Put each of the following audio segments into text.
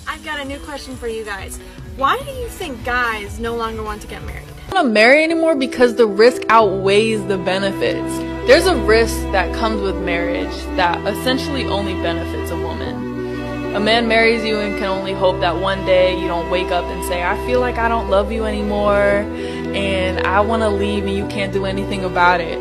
I've got a new question for you guys. Why do you think guys no longer want to get married? I don't want to marry anymore because the risk outweighs the benefits. There's a risk that comes with marriage that essentially only benefits a woman. A man marries you and can only hope that one day you don't wake up and say, I feel like I don't love you anymore and I want to leave and you can't do anything about it.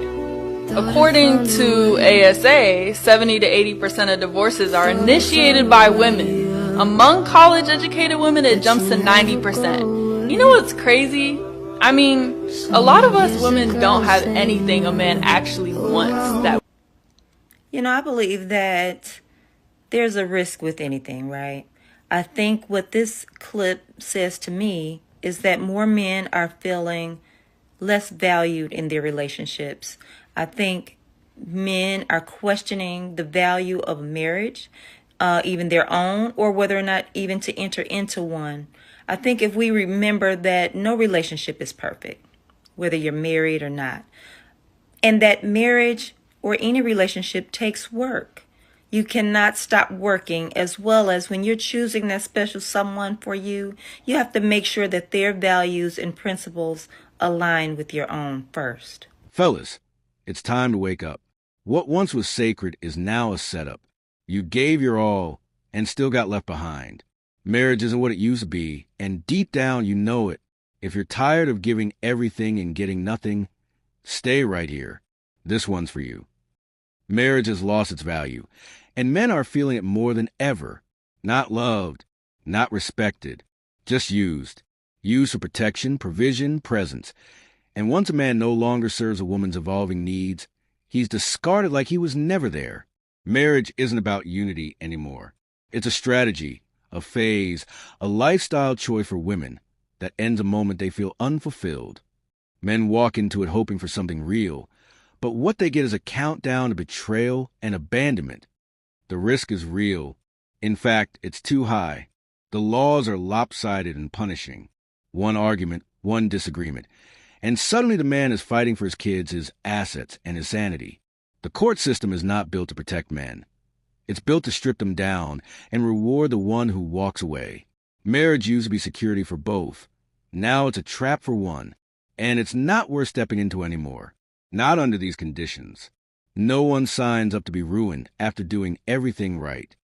According to ASA, 70 to 80% of divorces are initiated by women. Among college-educated women, it jumps to 90%. You know what's crazy? I mean, a lot of us women don't have anything a man actually wants. I believe that there's a risk with anything, right? I think what this clip says to me is that more men are feeling less valued in their relationships. I think men are questioning the value of marriage, even their own, or whether or not even to enter into one. I think if we remember that no relationship is perfect, whether you're married or not, and that marriage or any relationship takes work. You cannot stop working, as well as when you're choosing that special someone for you, you have to make sure that their values and principles align with your own first. Fellas, it's time to wake up. What once was sacred is now a setup. You gave your all and still got left behind. Marriage isn't what it used to be, and deep down you know it. If you're tired of giving everything and getting nothing, stay right here. This one's for you. Marriage has lost its value, and men are feeling it more than ever. Not loved, not respected, just used. Used for protection, provision, presence. And once a man no longer serves a woman's evolving needs, he's discarded like he was never there. Marriage isn't about unity anymore. It's a strategy, a phase, a lifestyle choice for women that ends the moment they feel unfulfilled. Men walk into it hoping for something real, but what they get is a countdown to betrayal and abandonment. The risk is real. In fact, it's too high. The laws are lopsided and punishing. One argument, one disagreement. And suddenly the man is fighting for his kids, his assets, and his sanity. The court system is not built to protect men. It's built to strip them down and reward the one who walks away. Marriage used to be security for both. Now it's a trap for one. And it's not worth stepping into anymore. Not under these conditions. No one signs up to be ruined after doing everything right.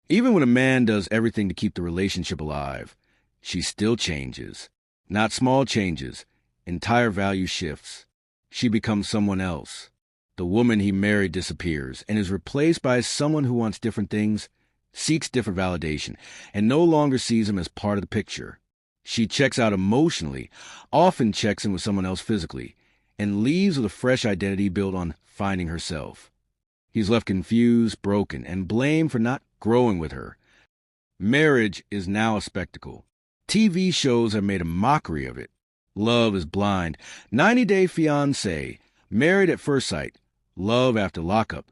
Even when a man does everything to keep the relationship alive, she still changes. Not small changes. Entire value shifts. She becomes someone else. The woman he married disappears and is replaced by someone who wants different things, seeks different validation, and no longer sees him as part of the picture. She checks out emotionally, often checks in with someone else physically, and leaves with a fresh identity built on finding herself. He's left confused, broken, and blamed for not growing with her. Marriage is now a spectacle. TV shows have made a mockery of it. Love is blind, 90 Day Fiancé, Married at First Sight, Love After Lockup.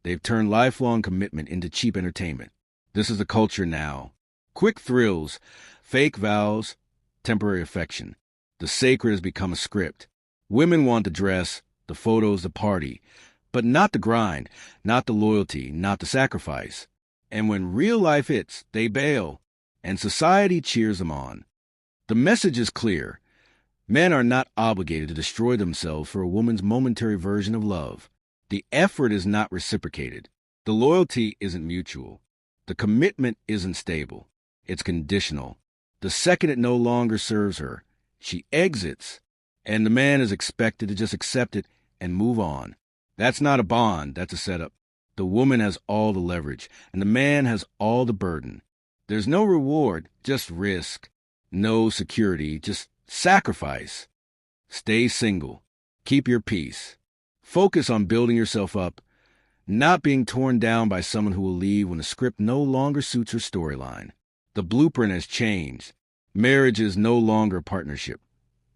They've turned lifelong commitment into cheap entertainment. This is the culture now. Quick thrills, fake vows, temporary affection. The sacred has become a script. Women want the dress, the photos, the party, but not the grind, not the loyalty, not the sacrifice. And when real life hits, they bail, and society cheers them on. The message is clear. Men are not obligated to destroy themselves for a woman's momentary version of love. The effort is not reciprocated. The loyalty isn't mutual. The commitment isn't stable. It's conditional. The second it no longer serves her, she exits, and the man is expected to just accept it and move on. That's not a bond, that's a setup. The woman has all the leverage, and the man has all the burden. There's no reward, just risk. No security, just sacrifice. Stay single. Keep your peace. Focus on building yourself up, not being torn down by someone who will leave when the script no longer suits her storyline. The blueprint has changed. Marriage is no longer a partnership.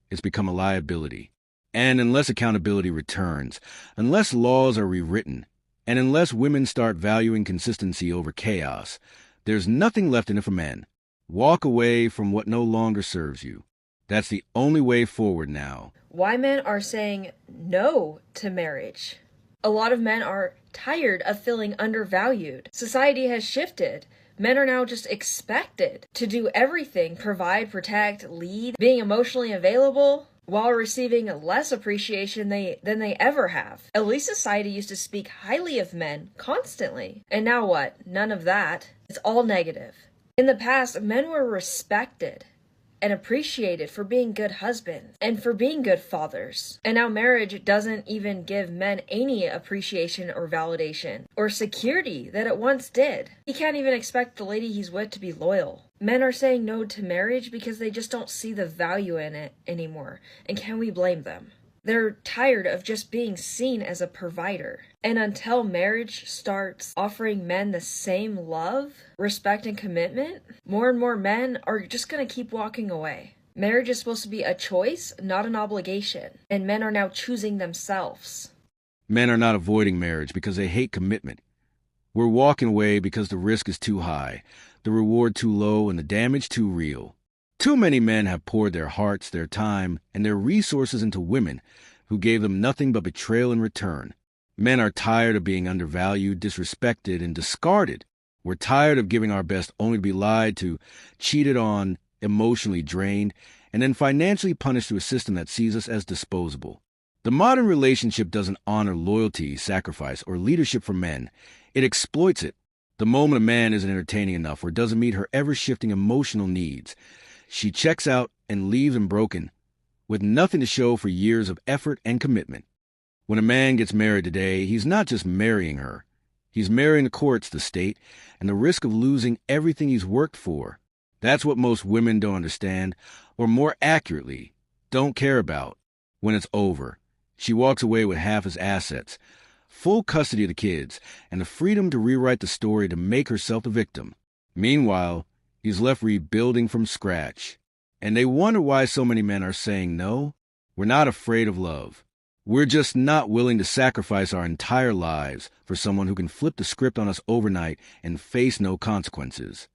It's become a liability. And unless accountability returns, unless laws are rewritten, and unless women start valuing consistency over chaos, there's nothing left in it for men. Walk away from what no longer serves you. That's the only way forward now. Why men are saying no to marriage. A lot of men are tired of feeling undervalued. Society has shifted. Men are now just expected to do everything, provide, protect, lead, being emotionally available, while receiving less appreciation than they ever have. At least society used to speak highly of men constantly. And now what? None of that. It's all negative. In the past, men were respected and appreciated for being good husbands and for being good fathers. And now marriage doesn't even give men any appreciation or validation or security that it once did. He can't even expect the lady he's with to be loyal. Men are saying no to marriage because they just don't see the value in it anymore. And can we blame them? They're tired of just being seen as a provider. And until marriage starts offering men the same love, respect, and commitment, more and more men are just going to keep walking away. Marriage is supposed to be a choice, not an obligation. And men are now choosing themselves. Men are not avoiding marriage because they hate commitment. We're walking away because the risk is too high, the reward too low, and the damage too real. Too many men have poured their hearts, their time, and their resources into women who gave them nothing but betrayal in return. Men are tired of being undervalued, disrespected, and discarded. We're tired of giving our best only to be lied to, cheated on, emotionally drained, and then financially punished through a system that sees us as disposable. The modern relationship doesn't honor loyalty, sacrifice, or leadership for men. It exploits it. The moment a man isn't entertaining enough or doesn't meet her ever-shifting emotional needs, she checks out and leaves him broken, with nothing to show for years of effort and commitment. When a man gets married today, he's not just marrying her. He's marrying the courts, the state, and the risk of losing everything he's worked for. That's what most women don't understand, or more accurately, don't care about. When it's over, she walks away with half his assets, full custody of the kids, and the freedom to rewrite the story to make herself the victim. Meanwhile, he's left rebuilding from scratch. And they wonder why so many men are saying no. We're not afraid of love. We're just not willing to sacrifice our entire lives for someone who can flip the script on us overnight and face no consequences.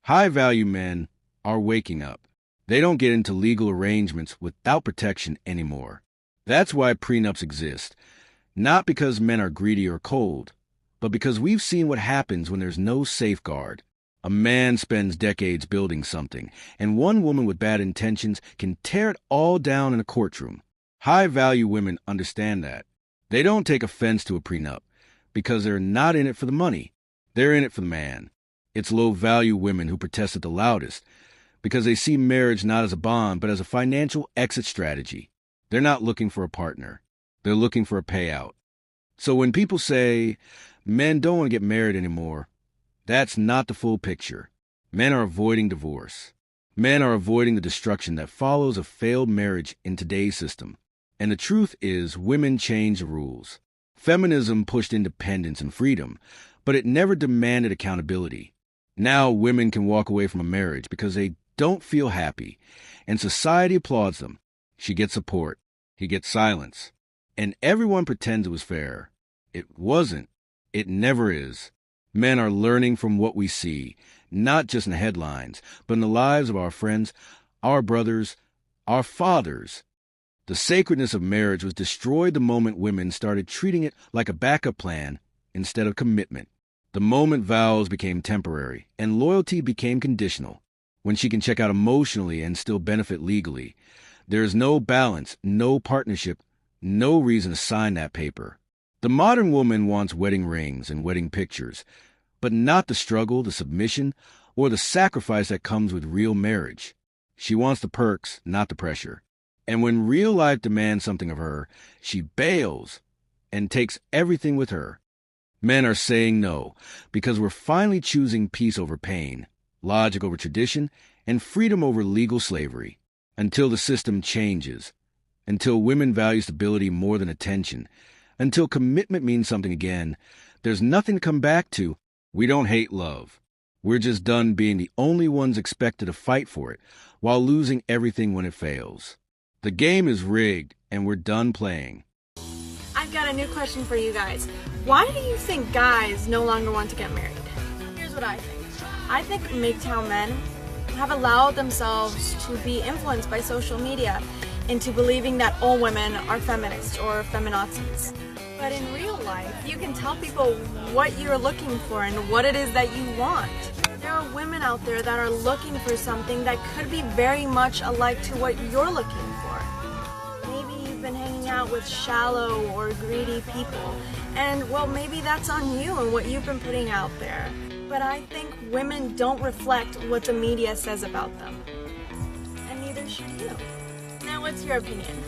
High-value men are waking up. They don't get into legal arrangements without protection anymore. That's why prenups exist. Not because men are greedy or cold, but because we've seen what happens when there's no safeguard. A man spends decades building something, and one woman with bad intentions can tear it all down in a courtroom. High-value women understand that. They don't take offense to a prenup because they're not in it for the money. They're in it for the man. It's low-value women who protest it the loudest because they see marriage not as a bond but as a financial exit strategy. They're not looking for a partner. They're looking for a payout. So when people say men don't want to get married anymore, that's not the full picture. Men are avoiding divorce. Men are avoiding the destruction that follows a failed marriage in today's system. And the truth is, women change the rules. Feminism pushed independence and freedom, but it never demanded accountability. Now women can walk away from a marriage because they don't feel happy, and society applauds them. She gets support. He gets silence. And everyone pretends it was fair. It wasn't. It never is. Men are learning from what we see, not just in the headlines, but in the lives of our friends, our brothers, our fathers. The sacredness of marriage was destroyed the moment women started treating it like a backup plan instead of commitment. The moment vows became temporary and loyalty became conditional. When she can check out emotionally and still benefit legally, there is no balance, no partnership, no reason to sign that paper. The modern woman wants wedding rings and wedding pictures, but not the struggle, the submission, or the sacrifice that comes with real marriage. She wants the perks, not the pressure. And when real life demands something of her, she bails and takes everything with her. Men are saying no because we're finally choosing peace over pain, logic over tradition, and freedom over legal slavery. Until the system changes, until women value stability more than attention, until commitment means something again, there's nothing to come back to. We don't hate love. We're just done being the only ones expected to fight for it while losing everything when it fails. The game is rigged, and we're done playing. I've got a new question for you guys. Why do you think guys no longer want to get married? Here's what I think. I think MGTOW men have allowed themselves to be influenced by social media into believing that all women are feminists or feminazis. But in real life, you can tell people what you're looking for and what it is that you want. There are women out there that are looking for something that could be very much alike to what you're looking for. Maybe you've been hanging out with shallow or greedy people, and well, maybe that's on you and what you've been putting out there. But I think women don't reflect what the media says about them. And neither should you. Now, what's your opinion?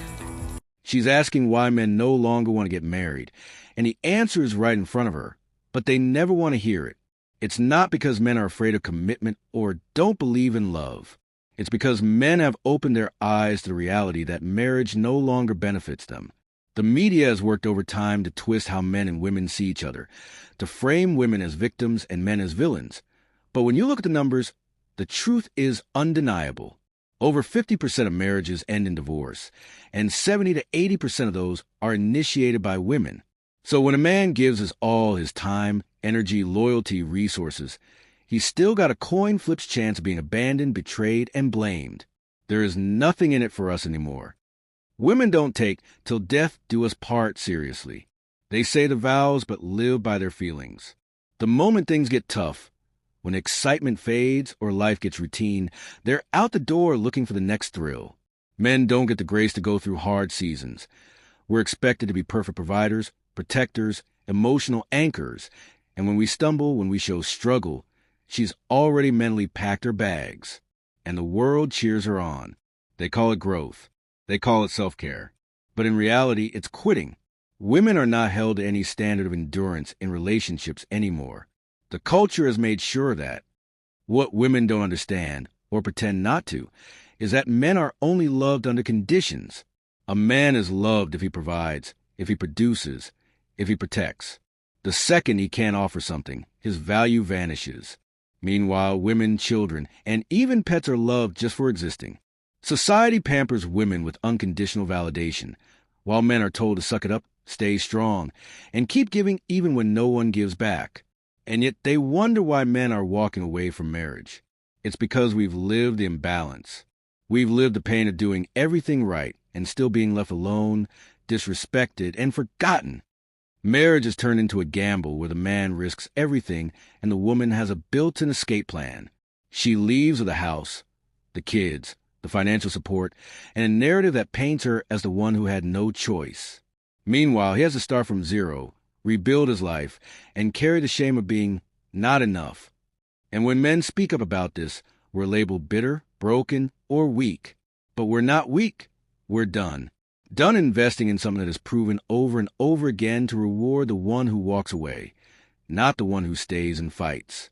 She's asking why men no longer want to get married, and the answer is right in front of her, but they never want to hear it. It's not because men are afraid of commitment or don't believe in love. It's because men have opened their eyes to the reality that marriage no longer benefits them. The media has worked over time to twist how men and women see each other, to frame women as victims and men as villains. But when you look at the numbers, the truth is undeniable. Over 50% of marriages end in divorce, and 70 to 80% of those are initiated by women. So when a man gives us all his time, energy, loyalty, resources, he's still got a coin flip's chance of being abandoned, betrayed, and blamed. There is nothing in it for us anymore. Women don't take "till death do us part" seriously. They say the vows but live by their feelings. The moment things get tough, when excitement fades or life gets routine, they're out the door looking for the next thrill. Men don't get the grace to go through hard seasons. We're expected to be perfect providers, protectors, emotional anchors, and when we stumble, when we show struggle, she's already mentally packed her bags, and the world cheers her on. They call it growth. They call it self-care. But in reality, it's quitting. Women are not held to any standard of endurance in relationships anymore. The culture has made sure that. What women don't understand, or pretend not to, is that men are only loved under conditions. A man is loved if he provides, if he produces, if he protects. The second he can't offer something, his value vanishes. Meanwhile, women, children, and even pets are loved just for existing. Society pampers women with unconditional validation, while men are told to suck it up, stay strong, and keep giving even when no one gives back. And yet they wonder why men are walking away from marriage. It's because we've lived the imbalance. We've lived the pain of doing everything right and still being left alone, disrespected, and forgotten. Marriage has turned into a gamble where the man risks everything and the woman has a built-in escape plan. She leaves with the house, the kids, the financial support, and a narrative that paints her as the one who had no choice. Meanwhile, he has to start from zero, rebuild his life, and carry the shame of being not enough. And when men speak up about this, we're labeled bitter, broken, or weak. But we're not weak. We're done. Done investing in something that is proven over and over again to reward the one who walks away, not the one who stays and fights.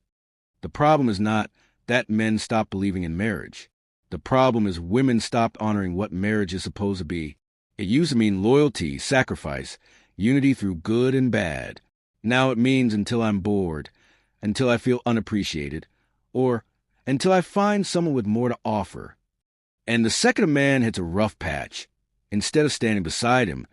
The problem is not that men stop believing in marriage. The problem is women stopped honoring what marriage is supposed to be. It used to mean loyalty, sacrifice, unity through good and bad. Now it means until I'm bored, until I feel unappreciated, or until I find someone with more to offer. And the second a man hits a rough patch, instead of standing beside him,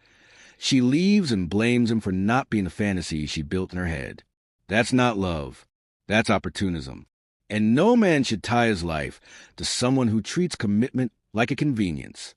she leaves and blames him for not being the fantasy she built in her head. That's not love. That's opportunism. And no man should tie his life to someone who treats commitment like a convenience.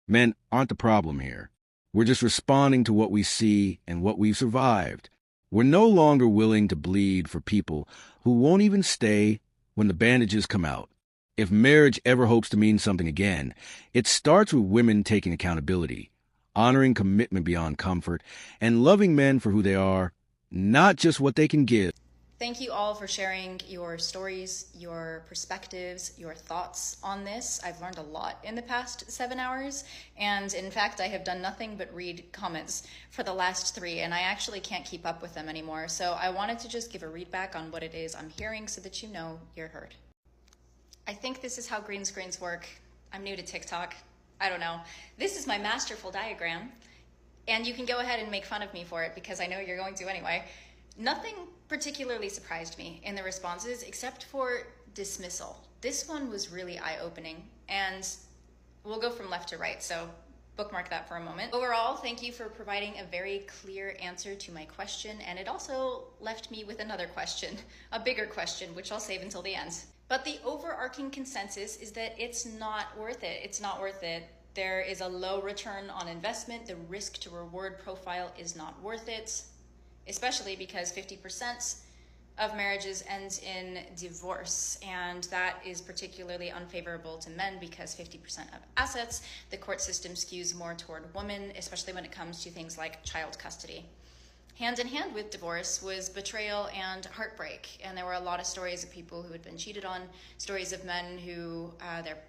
Men aren't the problem here. We're just responding to what we see and what we've survived. We're no longer willing to bleed for people who won't even stay when the bandages come out. If marriage ever hopes to mean something again, it starts with women taking accountability, honoring commitment beyond comfort, and loving men for who they are, not just what they can give. Thank you all for sharing your stories, your perspectives, your thoughts on this. I've learned a lot in the past 7 hours, and in fact, I have done nothing but read comments for the last 3, and I actually can't keep up with them anymore. So I wanted to just give a read back on what it is I'm hearing so that you know you're heard. I think this is how green screens work. I'm new to TikTok. I don't know. This is my masterful diagram, and you can go ahead and make fun of me for it because I know you're going to anyway. Nothing particularly surprised me in the responses except for dismissal. This one was really eye-opening, and we'll go from left to right, so bookmark that for a moment. Overall, thank you for providing a very clear answer to my question, and it also left me with another question, a bigger question, which I'll save until the end. But the overarching consensus is that it's not worth it. It's not worth it. There is a low return on investment. The risk to reward profile is not worth it, especially because 50% of marriages ends in divorce, and that is particularly unfavorable to men because 50% of assets, the court system skews more toward women, especially when it comes to things like child custody. Hand in hand with divorce was betrayal and heartbreak, and there were a lot of stories of people who had been cheated on, stories of men who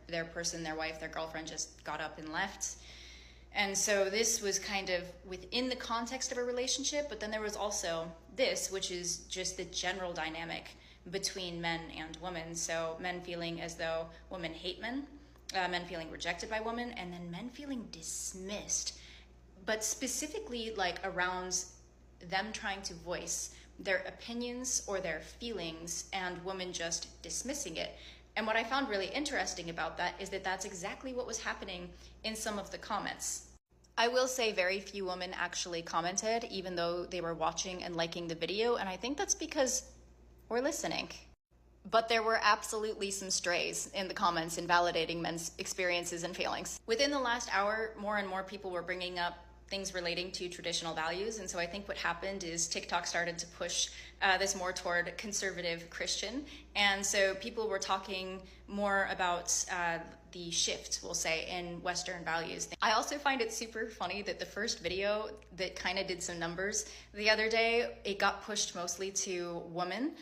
their person, their wife, their girlfriend just got up and left. And so this was kind of within the context of a relationship, but then there was also this, which is just the general dynamic between men and women. So men feeling as though women hate men, men feeling rejected by women, and then men feeling dismissed, but specifically like around them trying to voice their opinions or their feelings and women just dismissing it. And what I found really interesting about that is that that's exactly what was happening in some of the comments. I will say very few women actually commented, even though they were watching and liking the video, and I think that's because we're listening. But there were absolutely some strays in the comments invalidating men's experiences and feelings. Within the last hour, more and more people were bringing up things relating to traditional values. And so I think what happened is TikTok started to push this more toward conservative Christian. And so people were talking more about the shift, we'll say, in Western values. I also find it super funny that the first video that kind of did some numbers the other day, it got pushed mostly to women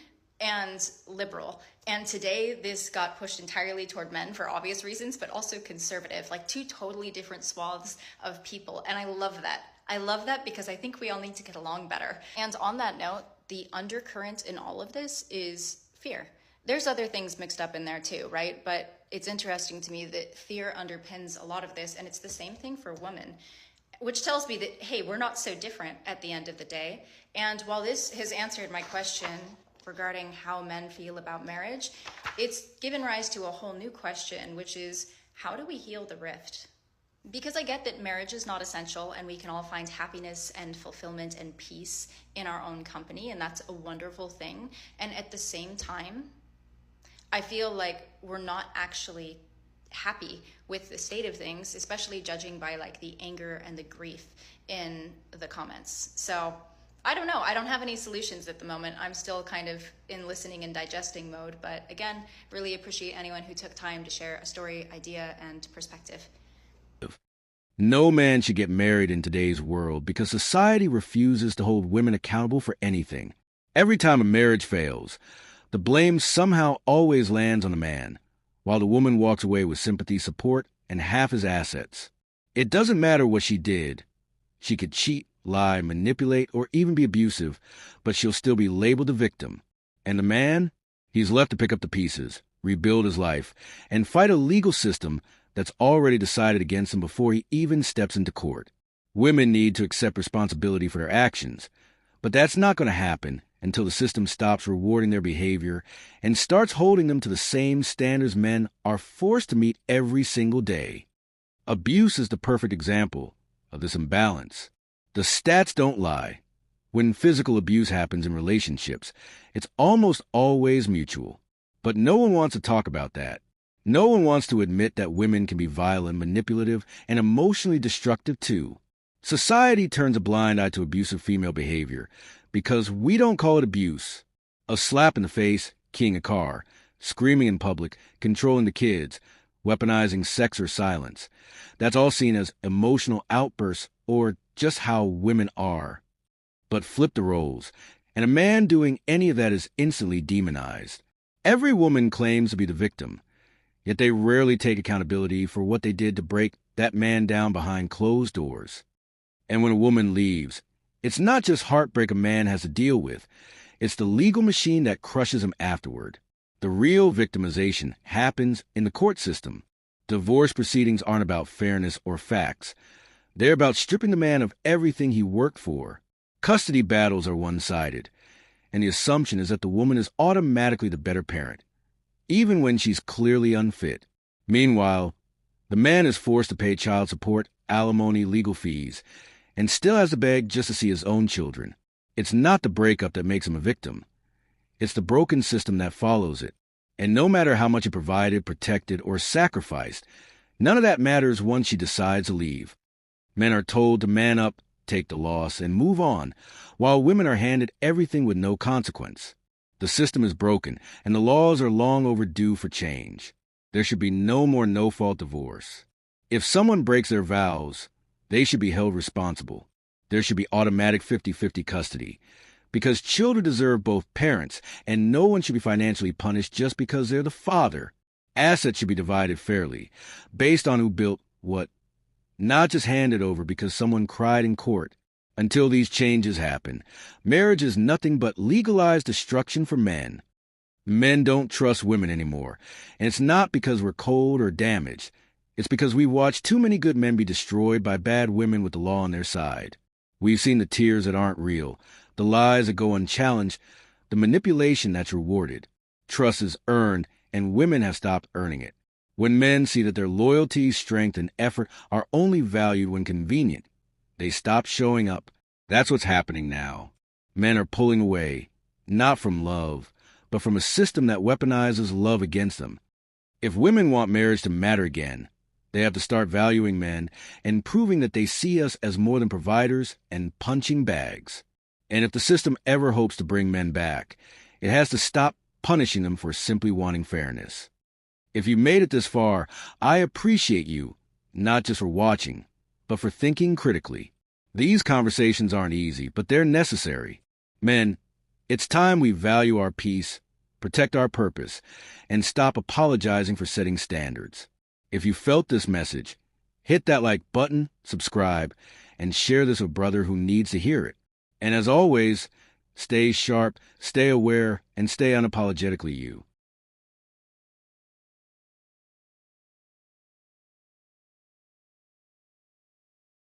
and liberal. And today this got pushed entirely toward men for obvious reasons, but also conservative, like two totally different swaths of people. And I love that. I love that because I think we all need to get along better. And on that note, the undercurrent in all of this is fear. There's other things mixed up in there too, right? But it's interesting to me that fear underpins a lot of this, and it's the same thing for women, which tells me that, hey, we're not so different at the end of the day. And while this has answered my question regarding how men feel about marriage, it's given rise to a whole new question, which is, how do we heal the rift? Because I get that marriage is not essential and we can all find happiness and fulfillment and peace in our own company, and that's a wonderful thing. And at the same time, I feel like we're not actually happy with the state of things, especially judging by like the anger and the grief in the comments. So I don't know. I don't have any solutions at the moment. I'm still kind of in listening and digesting mode. But again, really appreciate anyone who took time to share a story, idea, and perspective. No man should get married in today's world because society refuses to hold women accountable for anything. Every time a marriage fails, the blame somehow always lands on the man, while the woman walks away with sympathy, support, and half his assets. It doesn't matter what she did. She could cheat, lie, manipulate, or even be abusive, but she'll still be labeled a victim. And the man? He's left to pick up the pieces, rebuild his life, and fight a legal system that's already decided against him before he even steps into court. Women need to accept responsibility for their actions, but that's not going to happen until the system stops rewarding their behavior and starts holding them to the same standards men are forced to meet every single day. Abuse is the perfect example of this imbalance. The stats don't lie. When physical abuse happens in relationships, it's almost always mutual. But no one wants to talk about that. No one wants to admit that women can be violent, manipulative, and emotionally destructive too. Society turns a blind eye to abusive female behavior because we don't call it abuse. A slap in the face, keying a car, screaming in public, controlling the kids, weaponizing sex or silence. That's all seen as emotional outbursts or just how women are. But flip the roles, and a man doing any of that is instantly demonized. Every woman claims to be the victim, yet they rarely take accountability for what they did to break that man down behind closed doors. And when a woman leaves, it's not just heartbreak a man has to deal with, it's the legal machine that crushes him afterward. The real victimization happens in the court system. Divorce proceedings aren't about fairness or facts. They're about stripping the man of everything he worked for. Custody battles are one-sided, and the assumption is that the woman is automatically the better parent, even when she's clearly unfit. Meanwhile, the man is forced to pay child support, alimony, legal fees, and still has to beg just to see his own children. It's not the breakup that makes him a victim. It's the broken system that follows it. And no matter how much he provided, protected, or sacrificed, none of that matters once she decides to leave. Men are told to man up, take the loss, and move on, while women are handed everything with no consequence. The system is broken, and the laws are long overdue for change. There should be no more no-fault divorce. If someone breaks their vows, they should be held responsible. There should be automatic 50-50 custody. Because children deserve both parents, and no one should be financially punished just because they're the father. Assets should be divided fairly, based on who built what, not just handed over because someone cried in court. Until these changes happen, marriage is nothing but legalized destruction for men. Men don't trust women anymore, and it's not because we're cold or damaged. It's because we've watched too many good men be destroyed by bad women with the law on their side. We've seen the tears that aren't real, the lies that go unchallenged, the manipulation that's rewarded. Trust is earned, and women have stopped earning it. When men see that their loyalty, strength, and effort are only valued when convenient, they stop showing up. That's what's happening now. Men are pulling away, not from love, but from a system that weaponizes love against them. If women want marriage to matter again, they have to start valuing men and proving that they see us as more than providers and punching bags. And if the system ever hopes to bring men back, it has to stop punishing them for simply wanting fairness. If you made it this far, I appreciate you, not just for watching, but for thinking critically. These conversations aren't easy, but they're necessary. Men, it's time we value our peace, protect our purpose, and stop apologizing for setting standards. If you felt this message, hit that like button, subscribe, and share this with a brother who needs to hear it. And as always, stay sharp, stay aware, and stay unapologetically you.